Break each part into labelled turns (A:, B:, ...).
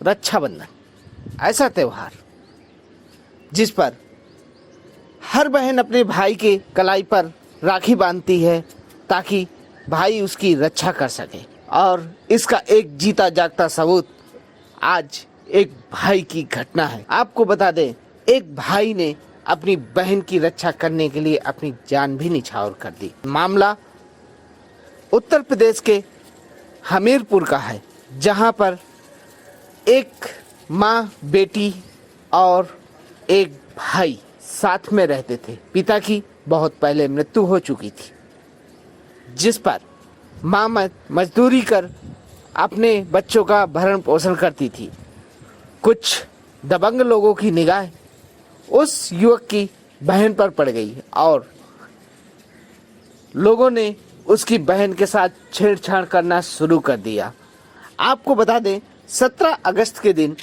A: रक्षाबंधन, ऐसा त्यौहार जिस पर हर बहन अपने भाई के कलाई पर राखी बांधती है ताकि भाई उसकी रक्षा कर सके। और इसका एक जीता जागता सबूत आज एक भाई की घटना है। आपको बता दें, एक भाई ने अपनी बहन की रक्षा करने के लिए अपनी जान भी निछावर कर दी। मामला उत्तर प्रदेश के हमीरपुर का है, जहां पर एक माँ, बेटी और एक भाई साथ में रहते थे। पिता की बहुत पहले मृत्यु हो चुकी थी, जिस पर माँ मजदूरी कर अपने बच्चों का भरण पोषण करती थी। कुछ दबंग लोगों की निगाह उस युवक की बहन पर पड़ गई और लोगों ने उसकी बहन के साथ छेड़छाड़ करना शुरू कर दिया। आपको बता दें, 17 अगस्त के दिन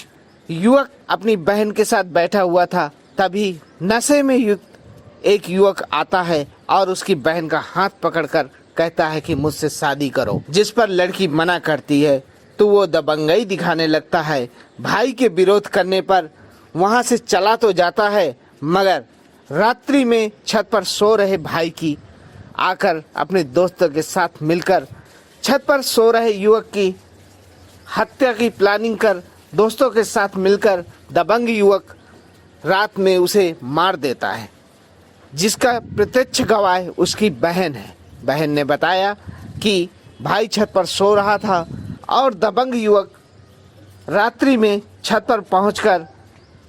A: युवक अपनी बहन के साथ बैठा हुआ था, तभी नशे में युक्त एक युवक आता है और उसकी बहन का हाथ पकड़कर कहता है कि मुझसे शादी करो, जिस पर लड़की मना करती है तो वो दबंगई दिखाने लगता है। भाई के विरोध करने पर वहां से चला तो जाता है, मगर रात्रि में छत पर सो रहे भाई की आकर अपने दोस्तों के साथ मिलकर छत पर सो रहे युवक की हत्या की प्लानिंग कर दोस्तों के साथ मिलकर दबंग युवक रात में उसे मार देता है, जिसका प्रत्यक्ष गवाह उसकी बहन है। बहन ने बताया कि भाई छत पर सो रहा था और दबंग युवक रात्रि में छत पर पहुंचकर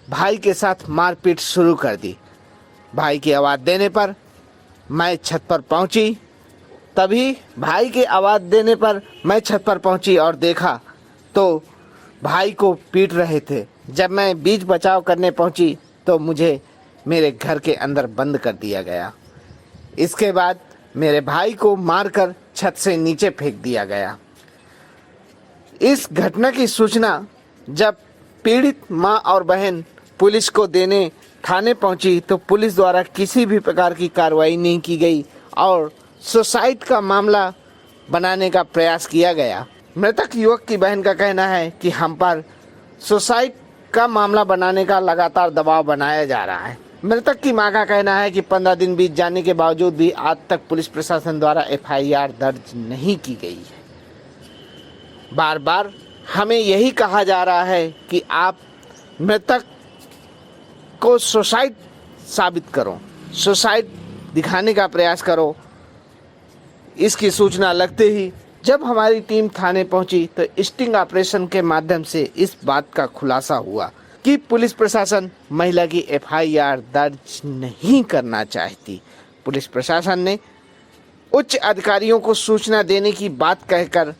A: भाई के साथ मारपीट शुरू कर दी। भाई की आवाज़ देने पर मैं छत पर पहुंची, तभी भाई के आवाज़ देने पर मैं छत पर पहुंची और देखा तो भाई को पीट रहे थे। जब मैं बीच बचाव करने पहुंची तो मुझे मेरे घर के अंदर बंद कर दिया गया। इसके बाद मेरे भाई को मारकर छत से नीचे फेंक दिया गया। इस घटना की सूचना जब पीड़ित मां और बहन पुलिस को देने थाने पहुंची तो पुलिस द्वारा किसी भी प्रकार की कार्रवाई नहीं की गई और सुसाइड का मामला बनाने का प्रयास किया गया। मृतक युवक की बहन का कहना है कि हम पर सुसाइड का मामला बनाने का लगातार दबाव बनाया जा रहा है। मृतक की मां का कहना है कि 15 दिन बीत जाने के बावजूद भी आज तक पुलिस प्रशासन द्वारा FIR दर्ज नहीं की गई है। बार बार हमें यही कहा जा रहा है कि आप मृतक को सुसाइड साबित करो, सुसाइड दिखाने का प्रयास करो। इसकी सूचना लगते ही जब हमारी टीम थाने पहुंची तो स्टिंग ऑपरेशन के माध्यम से इस बात का खुलासा हुआ कि पुलिस प्रशासन महिला की FIR दर्ज नहीं करना चाहती। पुलिस प्रशासन ने उच्च अधिकारियों को सूचना देने की बात कर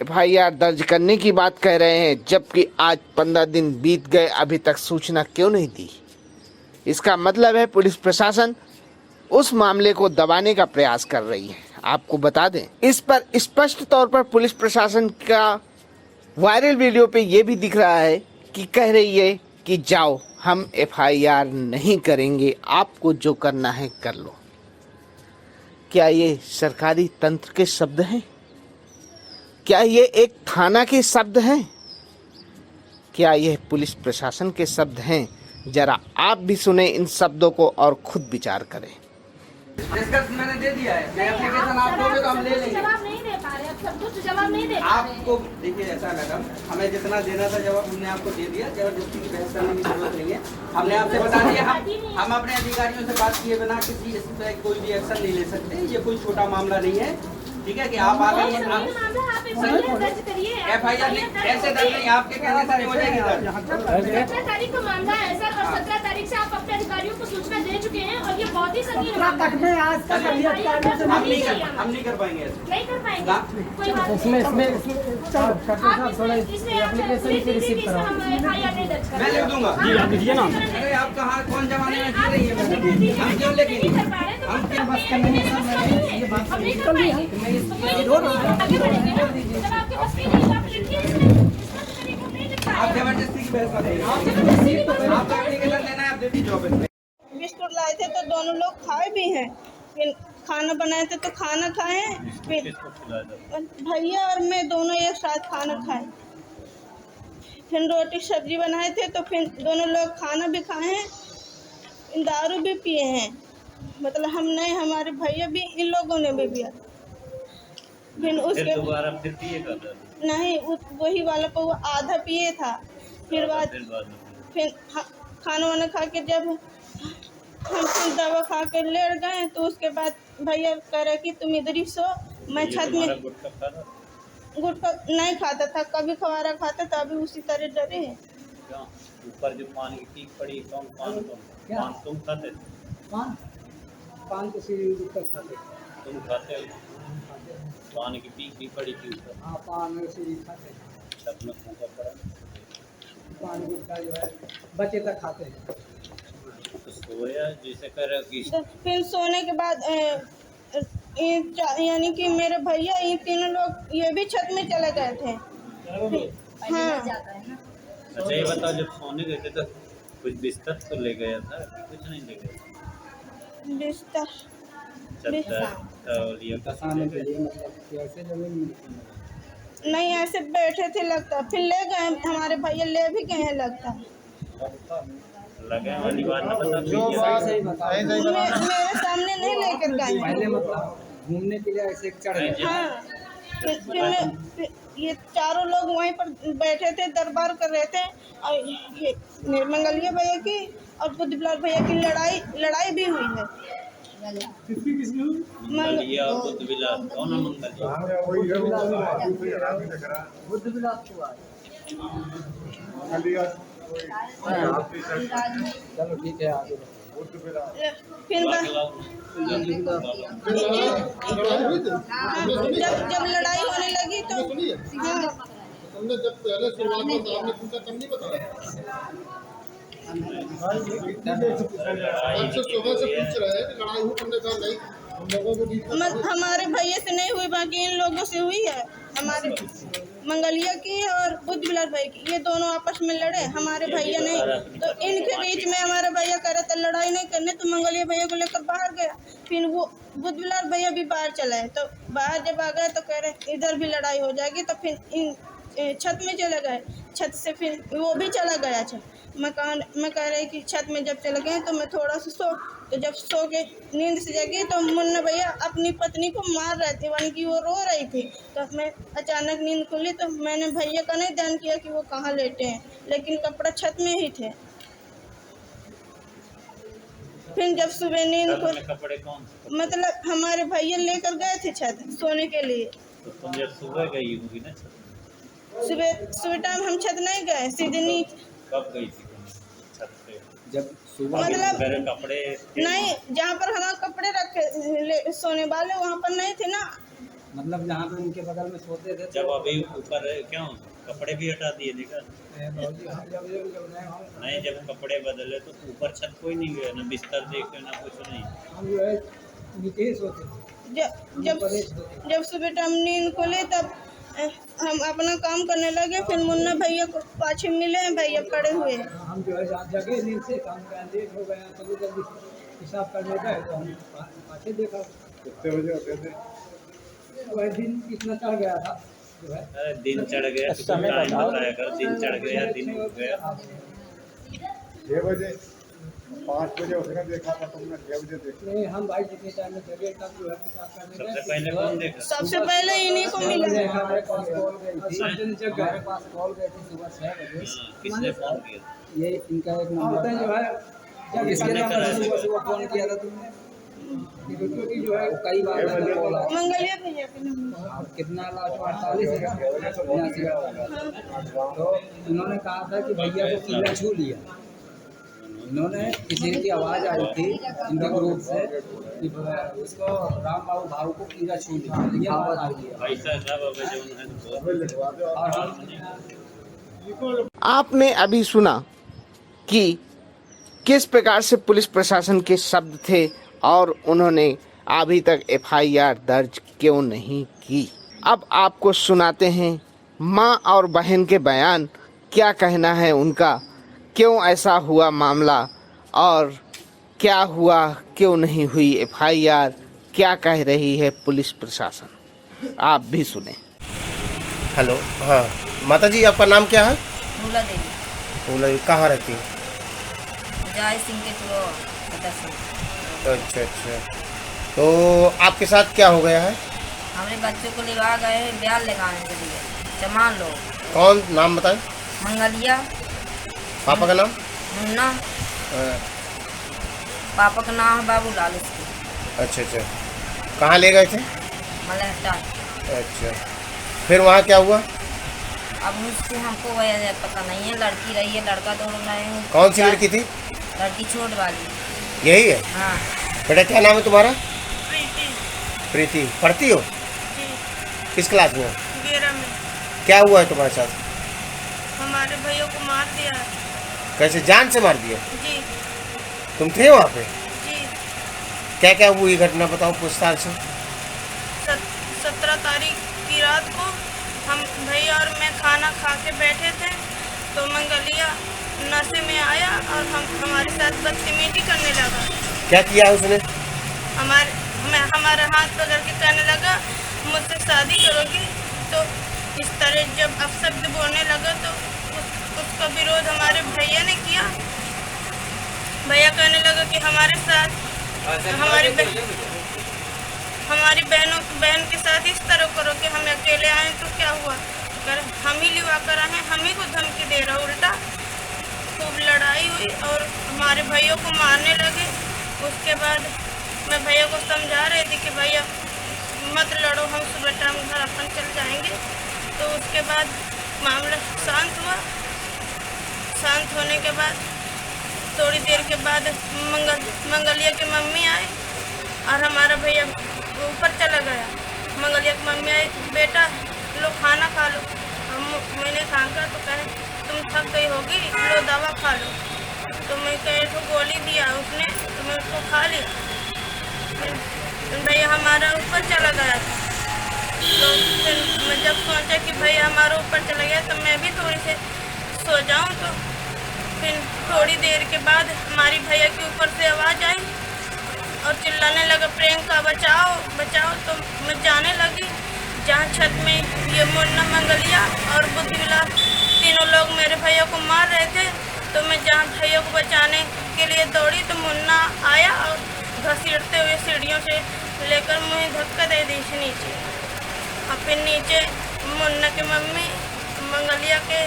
A: FIR दर्ज करने की बात कह रहे हैं, जबकि आज 15 दिन बीत गए, अभी तक सूचना क्यों नहीं दी। इसका मतलब है पुलिस प्रशासन उस मामले को दबाने का प्रयास कर रही है। आपको बता दें, इस पर स्पष्ट तौर पर पुलिस प्रशासन का वायरल वीडियो पे ये भी दिख रहा है कि कह रही है कि जाओ, हम FIR नहीं करेंगे, आपको जो करना है कर लो। क्या ये सरकारी तंत्र के शब्द हैं? क्या ये एक थाना के शब्द हैं? क्या यह पुलिस प्रशासन के शब्द हैं? जरा आप भी सुने इन शब्दों को और खुद विचार करें।
B: डिस्कस मैंने दे दिया है, मैं एप्लीकेशन आप दोगे तो हम ले लेंगे।
C: जवाब नहीं दे पा रहे, अब सब कुछ जवाब नहीं दे पा रहे।
B: आपको देखिए ऐसा मैडम, हमें जितना देना था जवाब हमने आपको दे दिया। जबरदस्ती की बहस करने की जरूरत नहीं है। हमने आपसे बता दिया, हम अपने अधिकारियों से बात किए बिना किसी इस पे कोई भी एक्शन नहीं ले सकते। ये कोई छोटा मामला नहीं है, ठीक है कि आप आ गए हैं। FIR ऐसे दर्ज नहीं, आपके कहने से नहीं हो जाएगी दर्ज।
C: 17 तारीख को मामला है सर, और 17 तारीख से आप अपने अधिकारियों को सूचना दे चुके हैं और ये बहुत ही संगीन
B: हम नहीं कर पाएंगे ऐसे।
C: नहीं कर पाएंगे, कोई बात नहीं। हम FIR नहीं दर्ज
B: मैं लिख दूंगा। अरे आप कहाँ कौन जमाने में जी रही है? हम क्यों लिखेंगे? हम क्या बस करने में
C: हम नहीं कर पाएंगे, आगे बढ़ेंगे ना। जब आपके पास नहीं है, आप लिखिए।
B: आप जबरदस्ती की बहस कर रहे हैं। आपका एप्लीकेशन लेना है, आप दे दीजिए ऑफिस में।
D: बिस्कुट लाए थे तो दोनों लोग खाए भी हैं, फिर खाना बनाए थे तो खाना खाए, फिर भैया और मैं दोनों एक साथ खाना खाए। फिर रोटी सब्जी बनाए थे, तो फिर दोनों लोग खाना भी खाए हैं, दारू भी पिए हैं। मतलब हम नहीं, हमारे भैया भी, इन लोगों ने भी पिया। फिर उसके
E: दोबारा फिर पिए का था?
D: नहीं, वही वाला को वो आधा पिए था। फिर बाद फिर खाना वाना खा के जब हम फिर दवा खा के लेट गए, तो उसके बाद भैया कह रहे कि तुम इधर ही सो, मैं छत में। गुटखा नहीं खाता था, कभी खवारा खाता था, अभी उसी तरह डरे हैं।
E: ऊपर जो पान की टीक पड़ी, कौन पान तुम खाते?
F: पान तो सीढ़ी ऊपर खाते।
E: तुम खाते हो? पान की टीक भी पड़ी थी ऊपर?
F: हाँ, पान सीढ़ी खाते।
E: छत में फूंका पड़ा?
F: पान गुटखा जो है बच्चे तक खाते हैं।
E: तो सोया जैसे कर रहे हो कि
D: तो फिर सोने के बाद यानी कि मेरे भैया ये तीनों लोग ये भी छत में चले गए थे। हाँ,
E: अच्छा ये बताओ, जब सोने गए थे तो कुछ बिस्तर तो ले गया था कि कुछ नहीं ले गया?
D: बिस्तर
E: चद्दर तौलिया
F: दसाने के लिए, मतलब कैसे जमीन मिलती
D: नहीं, ऐसे बैठे थे लगता। फिर ले गए हमारे भैया, ले भी गए हैं लगता।
E: लगे वाली बात ना बता
F: सही बता।
D: मेरे सामने नहीं लेकर गए।
F: पहले मतलब घूमने के लिए ऐसे चढ़ गए।
D: हाँ, फिर ये चारों लोग वहीं पर बैठे थे, दरबार कर रहे थे। और ये निर्मंगलिया भैया की और बुद्धलाल भैया की लड़ाई भी हुई है।
E: मंगलिया और बुद्ध विलास, कौन है मंगलिया?
F: बुद्ध विलास हुआ। चलो ठीक है, आगे
D: फिर जब लड़ाई होने लगी तो हाँ,
G: हमने जब पहले शुरुआत में तो आपने पूछा तब नहीं बताया। आपसे सुबह से पूछ रहे हैं कि लड़ाई हुई, तुमने कहा नहीं, हम लोगों के बीच में।
D: हमारे भैया से नहीं हुई, बाकी इन लोगों से हुई है। हमारे मंगलिया की और बुद्ध विलास भाई की, ये दोनों आपस में लड़े, हमारे भैया नहीं। तो इनके बीच में हमारा भैया कह रहा था लड़ाई नहीं करने, तो मंगलिया भैया को लेकर बाहर गया। फिर वो बुद्ध विलास भैया भी बाहर चला है, तो बाहर जब आ गए तो कह रहे इधर भी लड़ाई हो जाएगी। तो फिर इन छत में चले गए। छत से फिर वो भी चला गया छत। मैं कह रही कि छत में जब चले गए तो मैं थोड़ा सा तो जब सो के नींद से जगी तो मुन्ना भैया अपनी पत्नी को मार रहे थे, यानी कि वो रो रही थी। तो मैं अचानक नींद खुली तो मैंने भैया का नहीं ध्यान किया कि वो कहाँ लेटे हैं, लेकिन कपड़ा छत में ही थे। फिर जब सुबह नींद खुली,
E: कपड़े कौन से?
D: मतलब हमारे भैया लेकर गए थे छत सोने के लिए।
E: तो तुम जब सुबह गई होगी ना छत?
D: सुबह टाइम हम छत नहीं गए, सीधे नीचे।
E: कब गई थी छत पे?
F: जब सुबह
D: मतलब
E: मेरे कपड़े
D: नहीं, जहाँ पर हमारे कपड़े रखे सोने वाले वहाँ पर नहीं थे ना।
F: मतलब जहाँ पे उनके बगल में सोते थे।
E: जब अभी ऊपर क्यों कपड़े भी हटा दिए? देखा नहीं, जब कपड़े बदले तो ऊपर छत कोई नहीं गया, ना बिस्तर देखे ना कुछ नहीं।
F: हम जो है नीचे ही सोते थे।
D: जब सुबह टाइम नींद खुली तब हम अपना काम करने लगे। फिर मुन्ना भैया को पाछे मिले हैं, भैया पड़े हुए हैं।
F: हम जो है जगह नींद से काम का लेट हो गया, तो जल्दी हिसाब करने गए तो हम पाछे देखा।
G: कितने बजे होते थे?
F: वह दिन इतना चढ़ गया था जो है।
E: अरे दिन चढ़ गया तो टाइम बताया कर, दिन चढ़ गया दिन हो गया।
G: 6 बजे 5 बजे उसने देखा था, तुमने 6 बजे देखा?
F: नहीं, हम भाई जितने टाइम में जगह तक जो है हिसाब करने गए।
E: सबसे पहले कौन देखा?
D: सबसे पहले इन्हीं को मिला।
F: हमारे पास कॉल गई थी, हमारे पास कॉल गई थी सुबह 6 बजे।
E: किसने फोन किया?
F: ये इनका एक नंबर जो है, जब इसके नंबर सुबह फोन किया था तुमने, क्योंकि जो है कई बार कॉल आया।
D: मंगलिया भैया के नंबर।
F: और कितना लास्ट 48 है। तो उन्होंने कहा था कि भैया को किला छू लिया। इन्होंने किसी की आवाज़ आई थी इनके ग्रुप से कि उसको राम बाबू भाव को कीड़ा छू लिया, ये आवाज़ आई थी।
E: ऐसा सब अब जो है
F: और हम
A: आपने अभी सुना कि किस प्रकार से पुलिस प्रशासन के शब्द थे और उन्होंने अभी तक एफआईआर दर्ज क्यों नहीं की। अब आपको सुनाते हैं माँ और बहन के बयान, क्या कहना है उनका, क्यों ऐसा हुआ मामला और क्या हुआ, क्यों नहीं हुई एफआईआर, क्या कह रही है पुलिस प्रशासन, आप भी सुने।
H: हेलो, हाँ माता जी, आपका नाम क्या है? फूला देवी
I: फूला कहाँ रहती है?
H: जय सिंह के सदस्य।
I: अच्छा अच्छा, तो आपके साथ क्या हो गया है?
H: हमारे बच्चों को लेवा गए ब्याह लगाने के लिए सामान लोग।
I: कौन, नाम बताएं?
H: मंगलिया।
I: पापा का नाम?
H: मुन्ना। पापा का नाम है बाबूलाल उसके।
I: अच्छा अच्छा, कहाँ ले गए थे?
H: मलहटा।
I: अच्छा, फिर वहाँ क्या हुआ?
H: अब उससे हमको वह पता नहीं है, लड़की रही है, लड़का दौड़ रहे हैं।
I: कौन सी लड़की थी?
H: लड़की छोट वाली।
I: यही है?
H: हाँ।
I: बेटा क्या नाम है तुम्हारा?
D: प्रीति।
I: प्रीति, पढ़ती हो? किस क्लास में हो?
D: 11 में।
I: क्या हुआ है तुम्हारे साथ?
D: हमारे भैया को मार दिया है।
I: कैसे, जान से मार दिया?
D: जी
I: तुम थे वहाँ पे?
D: जी।
I: क्या क्या हुई घटना बताओ विस्तार से।
D: 17 तारीख की रात को हम भैया और मैं खाना खा के बैठे थे तो मंगलिया नशे में आया और हमारे साथ बदतमीजी करने लगा।
I: क्या किया उसने?
D: हमारा हाथ पकड़ के कहने लगा मुझसे शादी करोगी, तो इस तरह जब अपशब्द बोलने लगा तो उसका विरोध हमारे भैया ने किया। भैया कहने लगा कि हमारे साथ हमारी बहन के साथ इस तरह करो कि हम अकेले आए तो क्या हुआ, अगर हम ही लिवा कर आए, हम ही को धमकी दे रहा। उल्टा खूब लड़ाई हुई और हमारे भैया को मारने लगे। उसके बाद मैं भैया को समझा रही थी कि भैया मत लड़ो, हम सुबह टाइम घर अपन चल जाएंगे। तो उसके बाद मामला शांत हुआ। शांत होने के बाद थोड़ी देर के बाद मंगलिया की मम्मी आई और हमारा भैया ऊपर चला गया। मंगलिया की मम्मी आई, बेटा लो खाना खा लो। मैंने कहा तो कहे तुम थक गई होगी, लो दवा खा लो। तो मैं कहे तो गोली दिया उसने, तो मैं उसको खा लिया। भैया हमारा ऊपर चला गया था। तो फिर मैं जब सोचा कि भैया हमारा ऊपर चला गया तो मैं भी थोड़ी से सो जाऊं, तो फिर थोड़ी देर के बाद हमारी भैया के ऊपर से आवाज़ आई और चिल्लाने लगा प्रियंका बचाओ बचाओ। तो मैं जाने लगी जहाँ छत में ये मुन्ना मंगलिया और बुद्धिविलास तीनों लोग मेरे भैया को मार रहे थे। तो मैं जहाँ भैया को बचाने के लिए दौड़ी तो मुन्ना आया और घसीटते हुए सीढ़ियों से लेकर मुझे धक्का दे दी नीचे। और फिर नीचे मुन्ना की मम्मी मंगलिया के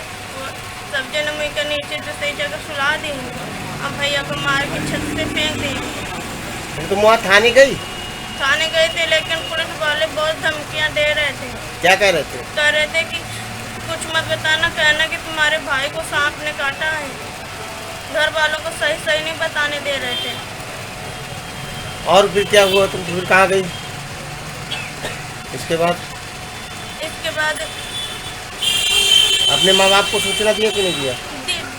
D: सब जन मुझे के नीचे दूसरी जगह सुला दी और भैया को मार के छत से फेंक दी।
I: तुम वहाँ थाने गई?
D: थाने गए थे, लेकिन पुलिस वाले बहुत धमकियाँ दे रहे थे।
I: क्या कह रहे थे?
D: कह रहे थे कि कुछ मत बताना, कहना कि तुम्हारे भाई को सांप ने काटा है। घर वालों को सही सही नहीं बताने दे रहे थे।
I: और फिर क्या हुआ, तुम फिर कहाँ गई इसके बाद?
D: इसके बाद
I: अपने माँ बाप को सूचना दिया कि नहीं दिया?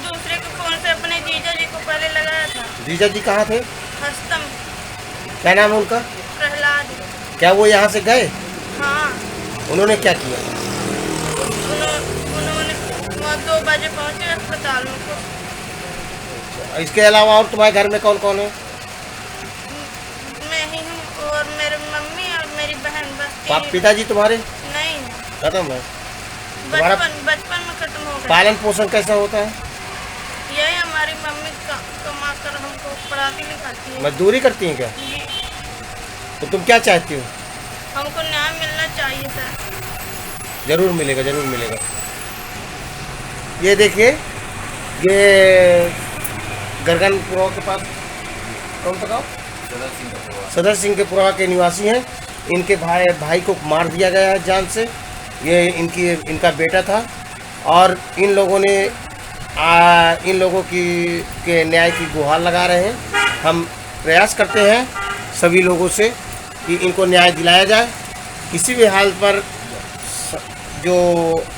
D: दूसरे के फोन से अपने जीजा जी को पहले लगाया था।
I: जीजा जी कहाँ थे?
D: हस्तम।
I: क्या नाम है उनका?
D: प्रहलाद।
I: क्या वो यहाँ से गए?
D: हाँ।
I: उन्होंने क्या किया?
D: उन्होंने 2 बजे पहुँचे अस्पताल में को।
I: इसके अलावा और तुम्हारे घर में कौन कौन है?
D: मैं ही हूँ और मेरी मम्मी और मेरी बहन, बस।
I: पिताजी तुम्हारे?
D: नहीं,
I: खत्म है।
D: बचपन में खत्म हो गया।
I: पालन पोषण कैसा होता है?
D: यही हमारी मम्मी कमा कर हमको पढ़ाती लिखाती है।
I: मजदूरी करती हैं क्या?
D: जी।
I: तो तुम क्या चाहती हो?
D: हमको न्याय मिलना चाहिए सर।
I: जरूर मिलेगा, जरूर मिलेगा। ये देखिए, ये गरगनपुरा के पास कौन बताओ? सदर सिंह के पुरा के निवासी हैं। इनके भाई को मार दिया गया है जान से। ये इनका बेटा था और इन लोगों ने इन लोगों के न्याय की गुहार लगा रहे हैं। हम प्रयास करते हैं सभी लोगों से कि इनको न्याय दिलाया जाए। किसी भी हाल पर जो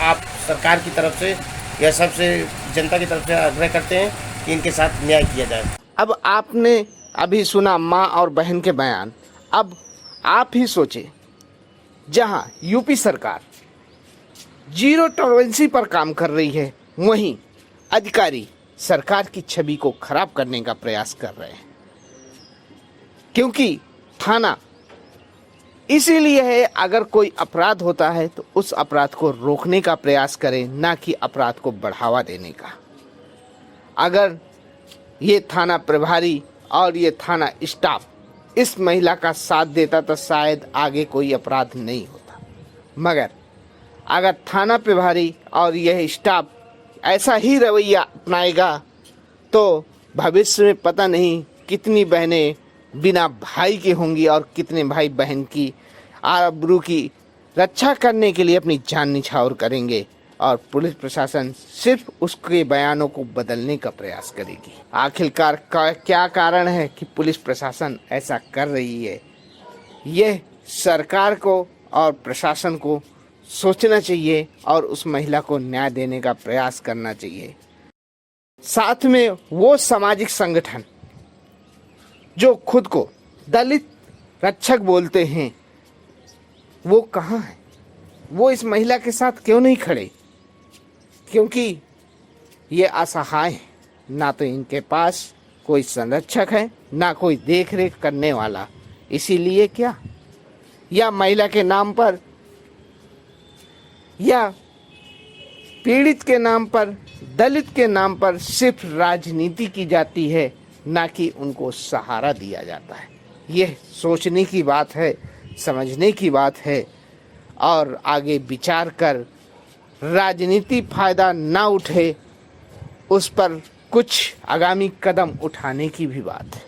I: आप सरकार की तरफ से या सबसे जनता की तरफ से आग्रह करते हैं कि इनके साथ न्याय किया जाए।
A: अब आपने अभी सुना माँ और बहन के बयान। अब आप ही सोचें, जहां यूपी सरकार जीरो टॉलरेंसी पर काम कर रही है, वहीं अधिकारी सरकार की छवि को खराब करने का प्रयास कर रहे हैं। क्योंकि थाना इसीलिए है अगर कोई अपराध होता है तो उस अपराध को रोकने का प्रयास करें, ना कि अपराध को बढ़ावा देने का। अगर ये थाना प्रभारी और ये थाना स्टाफ इस महिला का साथ देता तो शायद आगे कोई अपराध नहीं होता, मगर अगर थाना प्रभारी और यह स्टाफ ऐसा ही रवैया अपनाएगा तो भविष्य में पता नहीं कितनी बहनें बिना भाई के होंगी और कितने भाई बहन की आबरू की रक्षा करने के लिए अपनी जान निछावर करेंगे और पुलिस प्रशासन सिर्फ उसके बयानों को बदलने का प्रयास करेगी। आखिरकार क्या कारण है कि पुलिस प्रशासन ऐसा कर रही है, यह सरकार को और प्रशासन को सोचना चाहिए और उस महिला को न्याय देने का प्रयास करना चाहिए। साथ में वो सामाजिक संगठन जो खुद को दलित रक्षक बोलते हैं, वो कहाँ हैं? वो इस महिला के साथ क्यों नहीं खड़े? क्योंकि ये असहाय हैं, ना तो इनके पास कोई संरक्षक है, ना कोई देख रेख करने वाला। इसीलिए क्या या महिला के नाम पर या पीड़ित के नाम पर, दलित के नाम पर सिर्फ राजनीति की जाती है, ना कि उनको सहारा दिया जाता है। यह सोचने की बात है, समझने की बात है और आगे विचार कर राजनीति फायदा ना उठे उस पर कुछ आगामी कदम उठाने की भी बात है।